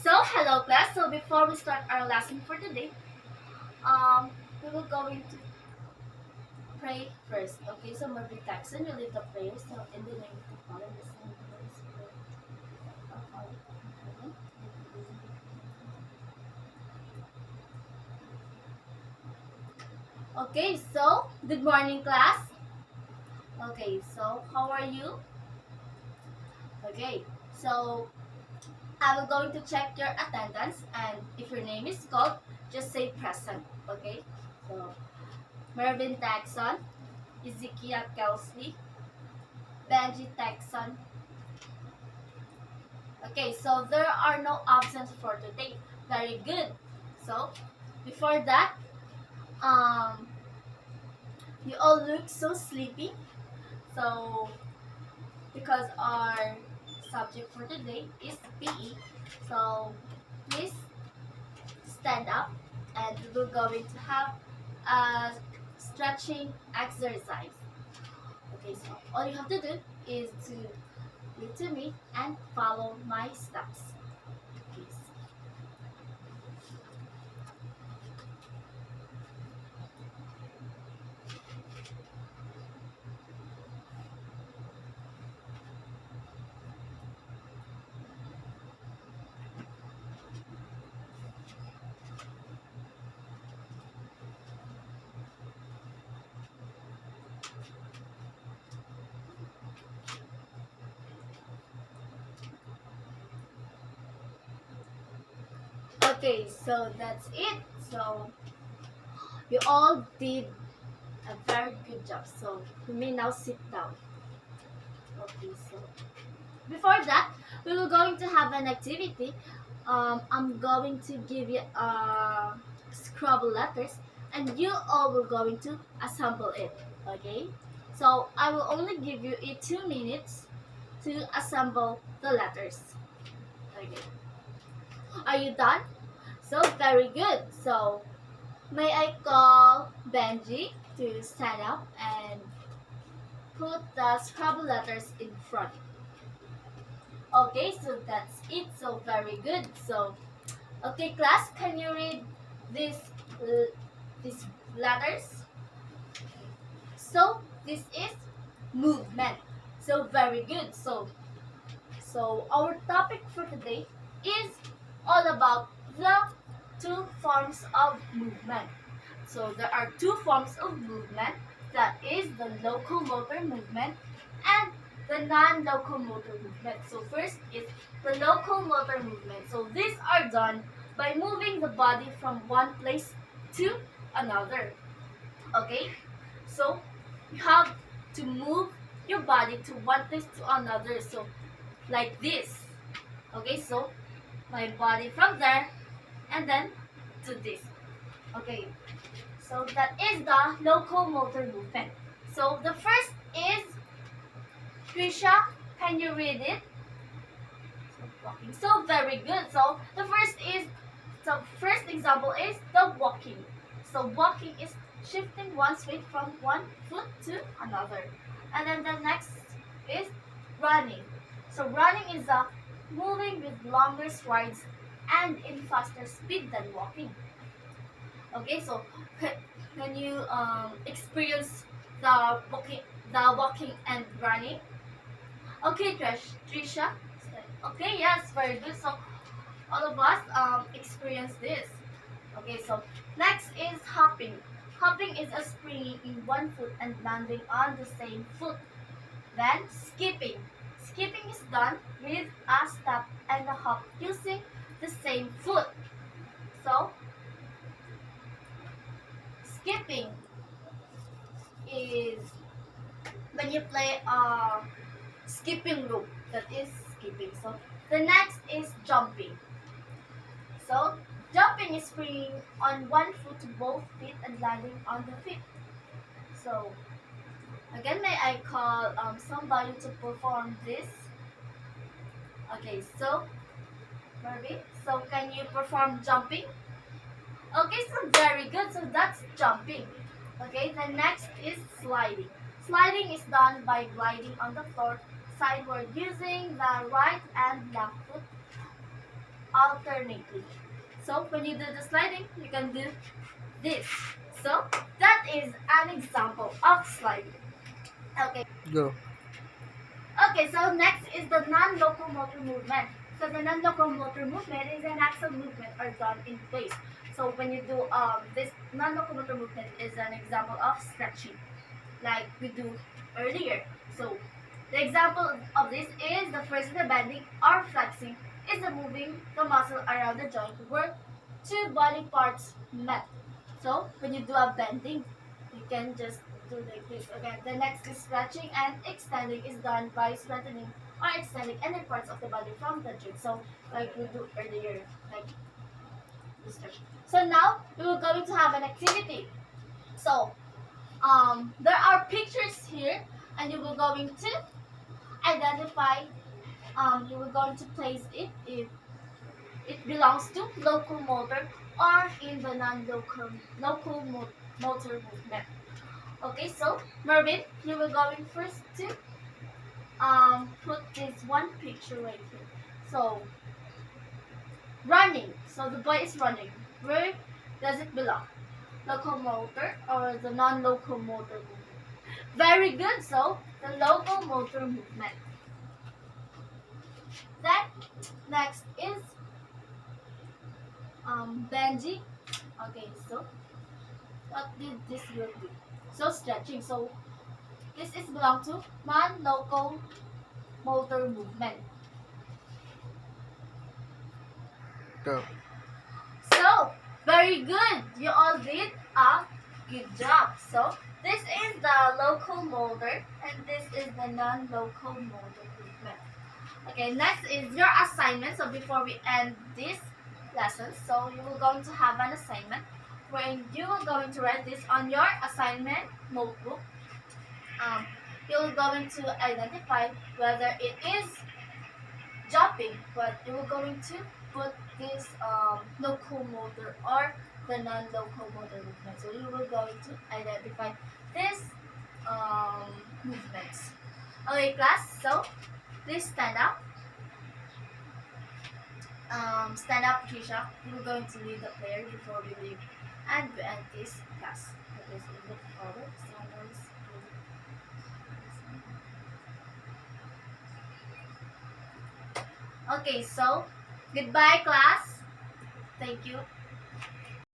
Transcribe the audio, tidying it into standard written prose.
So, hello class. So, before we start our lesson for today, we will going to pray first. Okay, so Mary Jackson will lead the prayer. So, in the name of the Father, the Son, and the Holy Spirit. Our Father in heaven. Okay, so good morning class. Okay, so how are you? Okay, so I will going to check your attendance, and if your name is called, just say present. Okay, so Mervin Jackson, Ezekiel Kelsey, Benji Texon. Okay, so there are no absence for today. Very good. So, before that, um, you all look so sleepy. So, because our subject for today is PE, so please stand up and we're going to have a stretching exercise. Okay, so all you have to do is to look to me and follow my steps. Please. Okay, so that's it. So you all did a very good job. So you may now sit down. Okay, so before that, we were going to have an activity. I'm going to give you Scrabble letters, and you all were going to assemble it. Okay, so I will only give you 2 minutes to assemble the letters. Okay, are you done? So very good. So may I call Benji to stand up and put the Scrabble letters in front? Okay, so that's it. So very good. So, okay, class, can you read these these letters? So this is movement. So very good. So our topic for today is all about the two forms of movement. So there are two forms of movement. That is the locomotor movement and the non-locomotor movement. So first is the locomotor movement. So these are done by moving the body from one place to another. Okay? So you have to move your body to one place to another. So like this. Okay, so my body from there and then to this. Okay, so that is the locomotor movement. So the first is Trisha. Can you read it? So walking. So very good. So the first example is the walking. So walking is shifting one's weight from one foot to another. And then the next is running. So running is a moving with longer strides and in faster speed than walking. Okay, so can you experience the walking and running? Okay, Trisha. Okay, yes, very good. So all of us experience this. Okay, so next is hopping. Hopping is a springing in one foot and landing on the same foot. Then skipping. Skipping is done with a step and a hop using the same foot. So skipping is when you play skipping rope. That is skipping. So the next is jumping. So jumping is springing on one foot to both feet and landing on the feet. So again, may I call somebody to perform this? Okay, so Marvin, so can you perform jumping? Okay, so very good. So that's jumping. Okay, the next is sliding. Sliding is done by gliding on the floor sideward using the right and left foot. alternately. So when you do the sliding, you can do this. So that is an example of sliding. Okay. Go. Okay, so next is the non-locomotor movement. So the non-locomotor movement is an axle movement or done in place. So when you do this non-locomotor movement is an example of stretching, like we do earlier. So the example of this is the first, the bending or flexing is the moving the muscle around the joint where two body parts met. So when you do a bending, you can just do like this. Okay. The next is stretching and extending is done by strengthening or extending any parts of the body from the joint. So like we do earlier, like this stretch. So now we are going to have an activity. So there are pictures here, and you will going to identify. You will going to place it if it belongs to locomotor or in the non-locomotor movement. Okay, so Mervin, you will going first to put this one picture right here. So running. So the boy is running. Where does it belong? Locomotor or the non-locomotor movement? Very good. So the locomotor movement. Then next is Benji. Okay, so what did this will do? So stretching. So this is belong to non-locomotor movement. Go. So very good. You all did a good job. So this is the locomotor and this is the non-locomotor movement. Okay, next is your assignment. So before we end this lesson, so you will going to have an assignment where you are going to write this on your assignment notebook. You're going to identify whether it is jumping, but you're going to put this locomotor or the non-locomotor movement. So you will going to identify this movements. Okay, class. So please stand up. Stand up, Trisha. We're going to lead the prayer before we leave and we end this class. Please lead the Father, Son, Holy Spirit. Okay, so goodbye, class. Thank you.